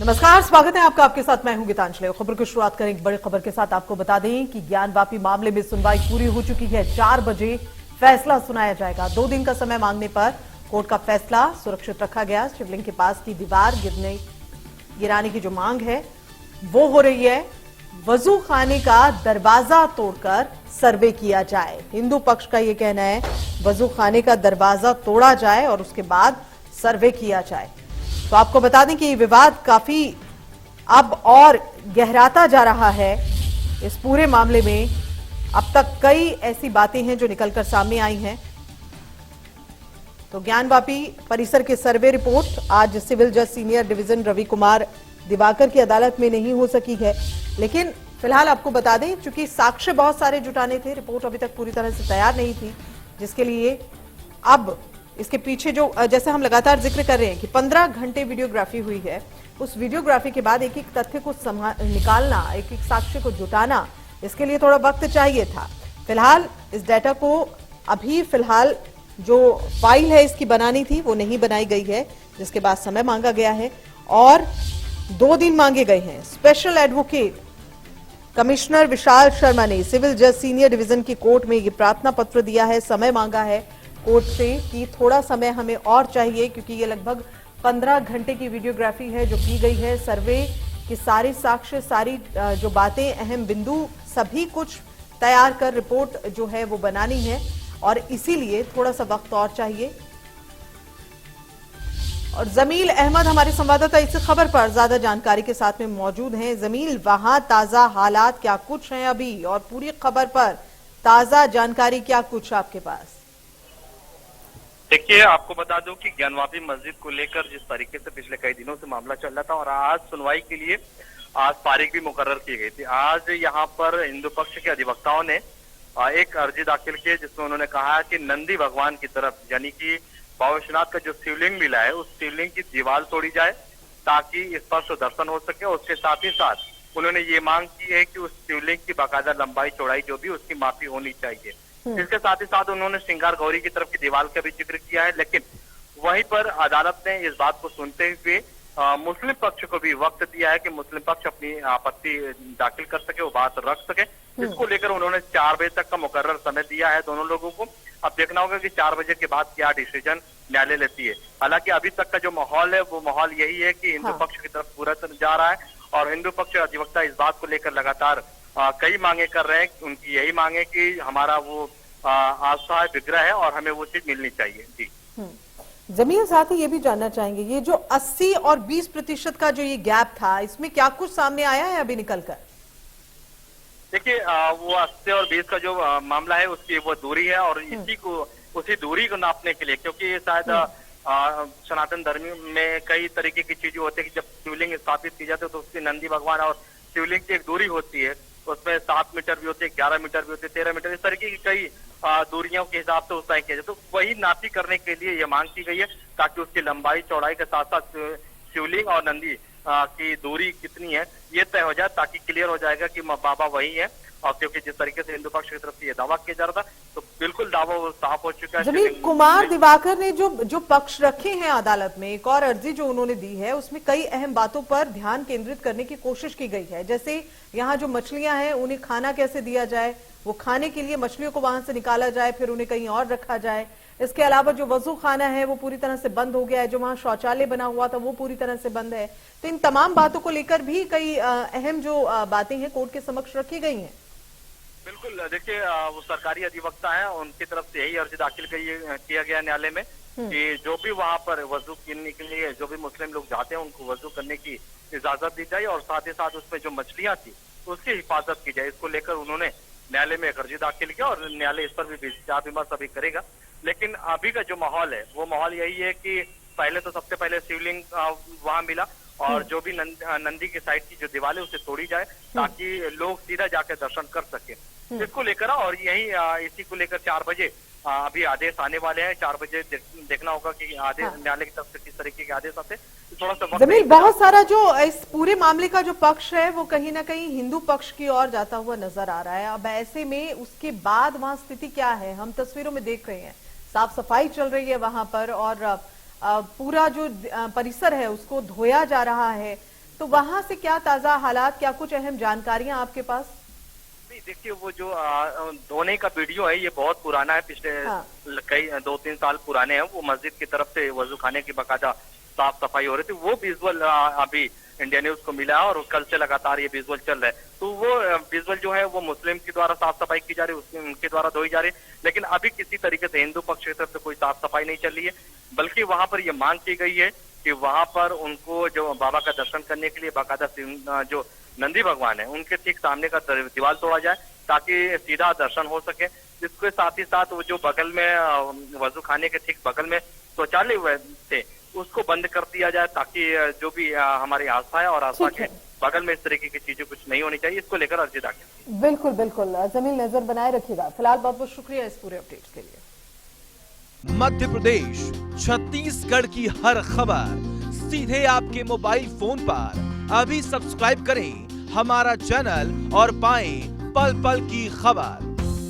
नमस्कार, स्वागत है आपका। आपके साथ मैं हूं गीतांजलि। खबर की शुरुआत करें एक बड़ी खबर के साथ। आपको बता दें कि ज्ञानवापी मामले में सुनवाई पूरी हो चुकी है। 4 बजे फैसला सुनाया जाएगा। 2 दिन का समय मांगने पर कोर्ट का फैसला सुरक्षित रखा गया। शिवलिंग के पास की दीवार गिराने की जो मांग है वो हो रही है। वजू खाने का दरवाजा तोड़कर सर्वे किया जाए। हिंदू पक्ष का यह कहना है वजू खाने का दरवाजा तोड़ा जाए और उसके बाद सर्वे किया जाए। तो आपको बता दें कि ये विवाद काफी अब और गहराता जा रहा है। इस पूरे मामले में अब तक कई ऐसी बातें हैं जो निकलकर सामने आई हैं। तो ज्ञानवापी परिसर की सर्वे रिपोर्ट आज सिविल जज सीनियर डिवीजन रवि कुमार दिवाकर की अदालत में नहीं हो सकी है, लेकिन फिलहाल आपको बता दें चूंकि साक्ष्य बहुत सारे जुटाने थे, रिपोर्ट अभी तक पूरी तरह से तैयार नहीं थी, जिसके लिए अब इसके पीछे जो जैसे हम लगातार जिक्र कर रहे हैं कि 15 घंटे वीडियोग्राफी हुई है, उस वीडियोग्राफी के बाद एक एक तथ्य को निकालना, एक एक साक्ष्य को जुटाना, इसके लिए थोड़ा वक्त चाहिए था। फिलहाल इस डाटा को अभी फिलहाल जो फाइल है इसकी बनानी थी वो नहीं बनाई गई है, जिसके बाद समय मांगा गया है और 2 दिन मांगे गए हैं। Special advocate commissioner Vishal Sharma ने सिविल जज सीनियर डिवीजन की कोर्ट में ये प्रार्थना पत्र दिया है, समय मांगा है कोर्ट से कि थोड़ा समय हमें और चाहिए, क्योंकि ये लगभग 15 घंटे की वीडियोग्राफी है जो की गई है। सर्वे की सारी साक्ष्य, सारी जो बातें, अहम बिंदु, सभी कुछ तैयार कर रिपोर्ट जो है वो बनानी है और इसीलिए थोड़ा सा वक्त और चाहिए। और जमील अहमद हमारे संवाददाता इस खबर पर ज्यादा जानकारी के साथ में मौजूद हैं। जमील, वहां ताजा हालात क्या कुछ हैं अभी और पूरी खबर पर ताजा जानकारी क्या कुछ आपके पास? देखिए, आपको बता दूं कि ज्ञानवापी मस्जिद को लेकर जिस तरीके से पिछले कई दिनों से मामला चल रहा था और आज सुनवाई के लिए आज तारीख भी मुकर्रर की गई थी। आज यहाँ पर हिंदू पक्ष के अधिवक्ताओं ने एक अर्जी दाखिल की जिसमें उन्होंने कहा कि नंदी भगवान की तरफ यानी कि बाबा विश्वनाथ का जो शिवलिंग मिला है उस शिवलिंग की दीवार तोड़ी जाए ताकि स्पर्श दर्शन हो सके। उसके साथ ही साथ उन्होंने ये मांग की है कि उस शिवलिंग की बाकायदा लंबाई चौड़ाई जो भी उसकी मापी होनी चाहिए। इसके साथ ही साथ उन्होंने श्रृंगार गौरी की तरफ की दीवार का भी जिक्र किया है, लेकिन वहीं पर अदालत ने इस बात को सुनते हुए मुस्लिम पक्ष को भी वक्त दिया है कि मुस्लिम पक्ष अपनी आपत्ति दाखिल कर सके, वो बात रख सके। इसको लेकर उन्होंने 4 बजे तक का मुकर्रर समय दिया है दोनों लोगों को। अब देखना होगा कि 4 बजे के बाद क्या डिसीजन न्यायालय लेती है। हालांकि अभी तक का जो माहौल है वो माहौल यही है कि हिंदू पक्ष की तरफ पूरा जा रहा है और हिंदू पक्ष अधिवक्ता इस बात को लेकर लगातार कई मांगे कर रहे हैं। उनकी यही मांग है कि हमारा वो आस्था विग्रह है और हमें वो चीज मिलनी चाहिए। जी जमीन, साथ ही ये भी जानना चाहेंगे ये जो 80 और 20% का जो ये गैप था, इसमें क्या कुछ सामने आया है अभी निकल कर? देखिए, वो 80 और 20 का जो मामला है उसकी वो दूरी है और उसी दूरी को नापने के लिए, क्योंकि ये शायद सनातन धर्म में कई तरीके की चीजें होती है कि जब शिवलिंग स्थापित की जाती है तो उसकी नंदी भगवान और शिवलिंग की एक दूरी होती है, उसमें 7 मीटर भी होती है, 11 मीटर भी होती है, 13 मीटर, इस तरीके की कई दूरियों के हिसाब से उस तय किया जाए। तो वही नापी करने के लिए ये मांग की गई है ताकि उसकी लंबाई चौड़ाई के साथ साथ शिवलिंग और नंदी की दूरी कितनी है ये तय हो जाए, ताकि क्लियर हो जाएगा कि बाबा वही है। और क्योंकि जिस तरीके से हिंदू पक्ष की तरफ से ये दावा किया जा रहा था तो बिल्कुल दावा वो साफ हो चुका है। जमीन कुमार दिवाकर ने जो पक्ष रखे हैं अदालत में, एक और अर्जी जो उन्होंने दी है उसमें कई अहम बातों पर ध्यान केंद्रित करने की कोशिश की गई है। जैसे यहाँ जो मछलियां हैं उन्हें खाना कैसे दिया जाए, वो खाने के लिए मछलियों को वहां से निकाला जाए फिर उन्हें कहीं और रखा जाए। इसके अलावा जो वजू खाना है वो पूरी तरह से बंद हो गया है, जो वहां शौचालय बना हुआ था वो पूरी तरह से बंद है। तो इन तमाम बातों को लेकर भी कई अहम जो बातें हैं कोर्ट के समक्ष रखी गई हैं। बिल्कुल, देखिए, वो सरकारी अधिवक्ता हैं, उनकी तरफ से यही अर्जी दाखिल किया गया न्यायालय में कि जो भी वहां पर वजू करने के लिए जो भी मुस्लिम लोग जाते हैं उनको वजू करने की इजाजत दी जाए और साथ ही साथ उसमें जो मछलियां थी उसकी हिफाजत की जाए। इसको लेकर उन्होंने न्यायालय में एक अर्जी दाखिल किया और न्यायालय इस पर भी विचार विमर्श अभी करेगा। लेकिन अभी का जो माहौल है वो माहौल यही है कि पहले तो सबसे पहले शिवलिंग वहां मिला और जो भी नंदी की साइड की जो दीवार है उसे तोड़ी जाए ताकि लोग सीधा जाकर दर्शन कर सके। इसको लेकर और यही इसी को लेकर 4 बजे अभी आदेश आने वाले हैं। 4 बजे देखना होगा कि आदेश न्यायालय की तरफ से किस तरीके के आदेश आते। थोड़ा सा जमील, बहुत सारा जो इस पूरे मामले का जो पक्ष है वो कहीं ना कहीं हिंदू पक्ष की ओर जाता हुआ नजर आ रहा है। अब ऐसे में उसके बाद वहां स्थिति क्या है, हम तस्वीरों में देख रहे हैं, साफ सफाई चल रही है वहां पर और पूरा जो परिसर है उसको धोया जा रहा है। तो वहां से क्या ताजा हालात, क्या कुछ अहम जानकारियां आपके पास? नहीं, देखिए वो जो धोने का वीडियो है ये बहुत पुराना है, पिछले कई 2-3 साल पुराने हैं। वो मस्जिद की तरफ से वजू खाने की बाकायदा साफ सफाई हो रही थी। वो विजुअल अभी इंडिया न्यूज को मिला है और कल से लगातार ये विजुअल चल रहा है। तो वो विजुअल जो है वो मुस्लिम के द्वारा साफ सफाई की जा रही है, उनके द्वारा धोई जा रही है। लेकिन अभी किसी तरीके से हिंदू पक्ष की तरफ से कोई साफ सफाई नहीं चल रही है, बल्कि वहां पर ये मांग की गई है कि वहां पर उनको जो बाबा का दर्शन करने के लिए बाकायदा जो नंदी भगवान है उनके ठीक सामने का दीवार तोड़ा जाए ताकि सीधा दर्शन हो सके। इसके साथ ही साथ वो जो बगल में वजू खाने के ठीक बगल में शौचालय हुए थे उसको बंद कर दिया जाए ताकि जो भी हमारी आस्था है और आस्था के बगल में इस तरीके की चीजें कुछ नहीं होनी चाहिए। इसको लेकर अर्जी दाखिल। बिल्कुल बिल्कुल, जमीन नजर बनाए रखिएगा। फिलहाल बहुत बहुत शुक्रिया इस पूरे अपडेट्स के लिए। मध्य प्रदेश, छत्तीसगढ़ की हर खबर सीधे आपके मोबाइल फोन पर। अभी सब्सक्राइब करें हमारा चैनल और पाएं पल पल की खबर।